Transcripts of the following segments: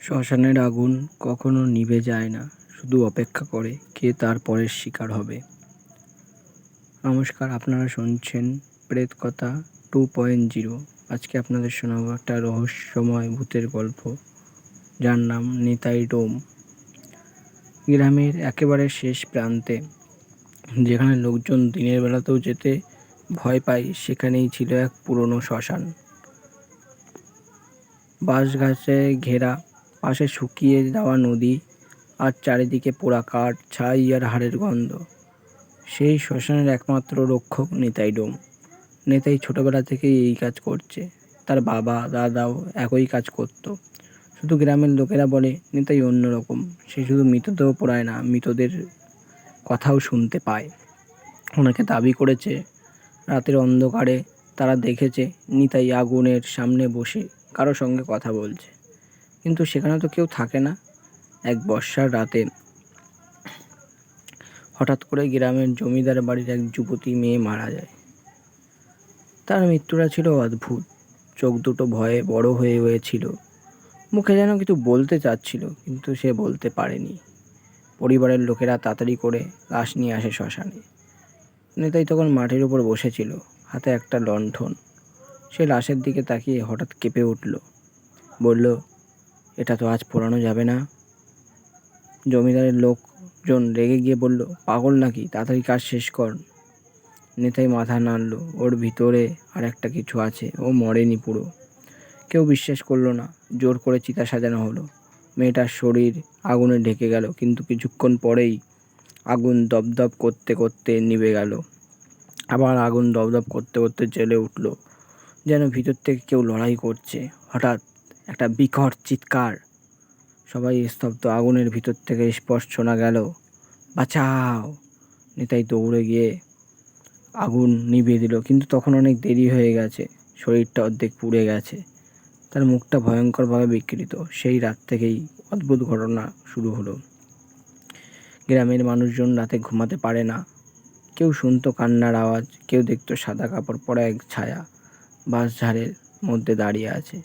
শ্মশানের আগুন কখনো নিভে যায় না, শুধু অপেক্ষা করে কে তার পরের শিকার হবে। নমস্কার, আপনারা শুনছেন প্রেত কথা 2.0। আজকে আপনাদের শোনাবো একটা রহস্যময় ভূতের গল্প, যার নাম নিতাই ডোম। গ্রামের একেবারে শেষ প্রান্তে, যেখানে লোকজন দিনের বেলাতেও যেতে ভয় পায়, সেখানেই ছিল এক পুরনো শ্মশান। বাঁশ গাছে ঘেরা, পাশে শুকিয়ে যাওয়া নদী, আর চারিদিকে পোড়া কাঠ, ছাই আর হাড়ের গন্ধ। সেই শ্মশানের একমাত্র রক্ষক নিতাই ডোম। নিতাই ছোটবেলা থেকেই এই কাজ করছে। তার বাবা দাদাও একই কাজ করত। শুধু গ্রামের লোকেরা বলে নিতাই অন্যরকম। সে শুধু মৃতদেহ পোড়ায় না, মৃতদের কথাও শুনতে পায়। অনেকে দাবি করেছে রাতের অন্ধকারে তারা দেখেছে নিতাই আগুনের সামনে বসে কারো সঙ্গে কথা বলছে, কিন্তু সেখানে তো কেউ থাকে না। এক বর্ষার রাতে হঠাৎ করে গ্রামের জমিদার বাড়ির এক যুবতী মেয়ে মারা যায়। তার মৃত্যুটা ছিল অদ্ভুত। চোখ দুটো ভয়ে বড় হয়ে হয়েছিল, মুখে যেন কিছু বলতে চাচ্ছিল, কিন্তু সে বলতে পারেনি। পরিবারের লোকেরা তাড়াতাড়ি করে লাশ নিয়ে আসে শ্মশানে। নেতাই তখন মাটির উপর বসেছিল, হাতে একটা লণ্ঠন। সে লাশের দিকে তাকিয়ে হঠাৎ কেঁপে উঠল, বলল, এটা তো আজ পোড়ানো যাবে না। জমিদারের লোকজন রেগে গিয়ে বলল, পাগল নাকি, তাড়াতাড়ি কাজ শেষ কর। নেতাই মাথা নাড়ল, ওর ভিতরে আর একটা কিছু আছে, ও মরেনি পুরো। কেউ বিশ্বাস করলো না। জোর করে চিতা সাজানো হলো। মেয়েটার শরীর আগুনে ঢেকে গেল, কিন্তু কিছুক্ষণ পরেই আগুন দপদপ করতে করতে নিভে গেল। আবার আগুন দপদপ করতে করতে জ্বলে উঠল, যেন ভিতর থেকে কেউ লড়াই করছে। হঠাৎ একটা বিকট চিৎকার। সবাই স্তব্ধ। আগুনের ভিতর থেকে স্পষ্ট শোনা গেল, বাঁচাও। নিতাই দৌড়ে গিয়ে আগুন নিভিয়ে দিল, কিন্তু তখন অনেক দেরি হয়ে গেছে। শরীরটা অর্ধেক পুড়ে গেছে, তার মুখটা ভয়ঙ্করভাবে বিকৃত। সেই রাত থেকেই অদ্ভুত ঘটনা শুরু হলো। গ্রামের মানুষজন রাতে ঘুমাতে পারে না। কেউ শুনতো কান্নার আওয়াজ, কেউ দেখতো সাদা কাপড় পরা এক ছায়া বাঁশঝাড়ের মধ্যে দাঁড়িয়ে আছে।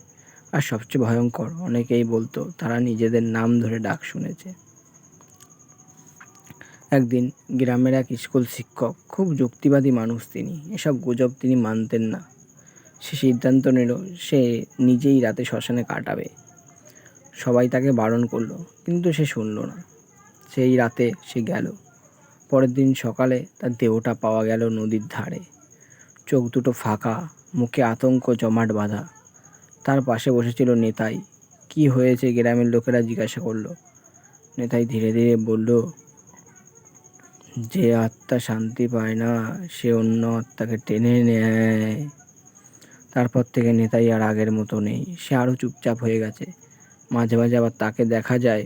আর সবচেয়ে ভয়ঙ্কর, অনেকেই বলতো তারা নিজেদের নাম ধরে ডাক শুনেছে। একদিন গ্রামের এক স্কুল শিক্ষক, খুব যুক্তিবাদী মানুষ তিনি, এসব গুজব তিনি মানতেন না। সে সিদ্ধান্ত নিল সে নিজেই রাতে শ্মশানে কাটাবে। সবাই তাকে বারণ করলো, কিন্তু সে শুনল না। সেই রাতে সে গেল। পরের দিন সকালে তার দেহটা পাওয়া গেল নদীর ধারে। চোখ দুটো ফাঁকা, মুখে আতঙ্ক জমাট বাঁধা। তার পাশে বসেছিল নেতাই। কি হয়েছে, গ্রামের লোকেরা জিজ্ঞাসা করলো। নেতাই ধীরে ধীরে বলল, যে আত্মা শান্তি পায় না, সে অন্য আত্মাকে টেনে নেয়। তারপর থেকে নেতাই আর আগের মতো নেই। সে আরো চুপচাপ হয়ে গেছে। মাঝে মাঝে আবার তাকে দেখা যায়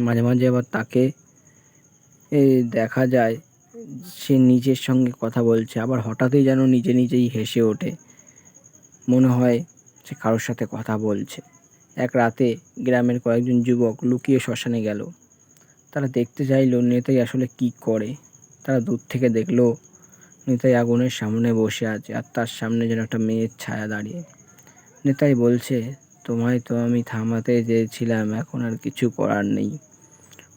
মাঝে মাঝে আবার তাকে দেখা যায় সে নিজের সঙ্গে কথা বলছে, আবার হঠাৎই যেন নিজে নিজেই হেসে ওঠে। মনে হয় সে কারোর সাথে কথা বলছে। এক রাতে গ্রামের কয়েকজন যুবক লুকিয়ে শ্মশানে গেল। তারা দেখতে চাইলো নেতাই আসলে কি করে। তারা দূর থেকে দেখলো নেতাই আগুনের সামনে বসে আছে, আর তার সামনে যেন একটা মেয়ের ছায়া দাঁড়িয়ে। নেতাই বলছে, তোমায় তো আমি থামাতে চেয়েছিলাম, এখন আর কিছু করার নেই।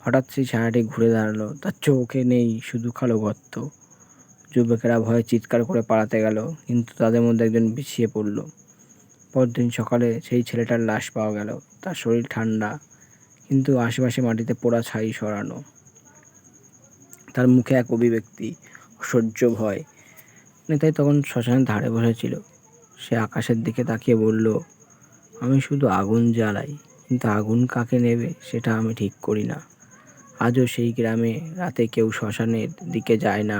হঠাৎ সেই ছায়াটি ঘুরে দাঁড়ালো। তার চোখে নেই, শুধু কালো গর্ত। যুবকেরা ভয়ে চিৎকার করে পালাতে গেল, কিন্তু তাদের মধ্যে একজন পিছিয়ে পড়ল। পরদিন সকালে সেই ছেলেটার লাশ পাওয়া গেল। তার শরীর ঠান্ডা, কিন্তু আশেপাশে মাটিতে পোড়া ছাই সরানো। তার মুখে এক অভিব্যক্তি, অসহ্য ভয়। নেতাই তখন শ্মশানের ধারে বসেছিল। সে আকাশের দিকে তাকিয়ে বলল, আমি শুধু আগুন জ্বালাই, কিন্তু আগুন কাকে নেবে সেটা আমি ঠিক করি না। আজও সেই গ্রামে রাতে কেউ শ্মশানের দিকে যায় না।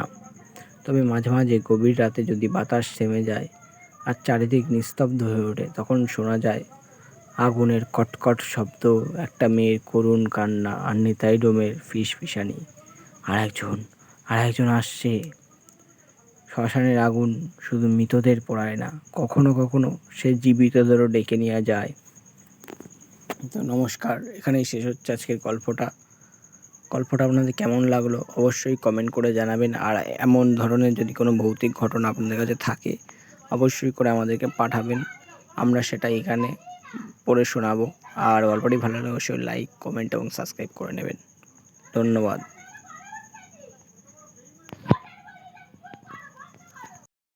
তবে মাঝে মাঝে গভীর রাতে যদি বাতাস থেমে যায় আর চারিদিক নিস্তব্ধ হয়ে ওঠে, তখন শোনা যায় আগুনের কটকট শব্দ, একটা মেয়ের করুণ কান্না, আর নিতাই ডোমের ফিসফিসানি। আর একজন আসছে। শ্মশানের আগুন শুধু মৃতদের পোড়ায় না, কখনো কখনো সে জীবিতদেরও ডেকে নিয়ে যায়। তো নমস্কার, এখানেই শেষ হচ্ছে আজকের গল্পটা। আপনাদের কেমন লাগলো অবশ্যই কমেন্ট করে জানাবেন। আর এমন ধরনের যদি কোনো ভৌতিক ঘটনা আপনাদের কাছে থাকে, অবশ্যই করে আমাদেরকে পাঠাবেন। আমরা সেটা এখানে পড়ে শোনাবো। আর গল্পটি ভালো লাগলে অবশ্যই লাইক, কমেন্ট এবং সাবস্ক্রাইব করে নেবেন। ধন্যবাদ।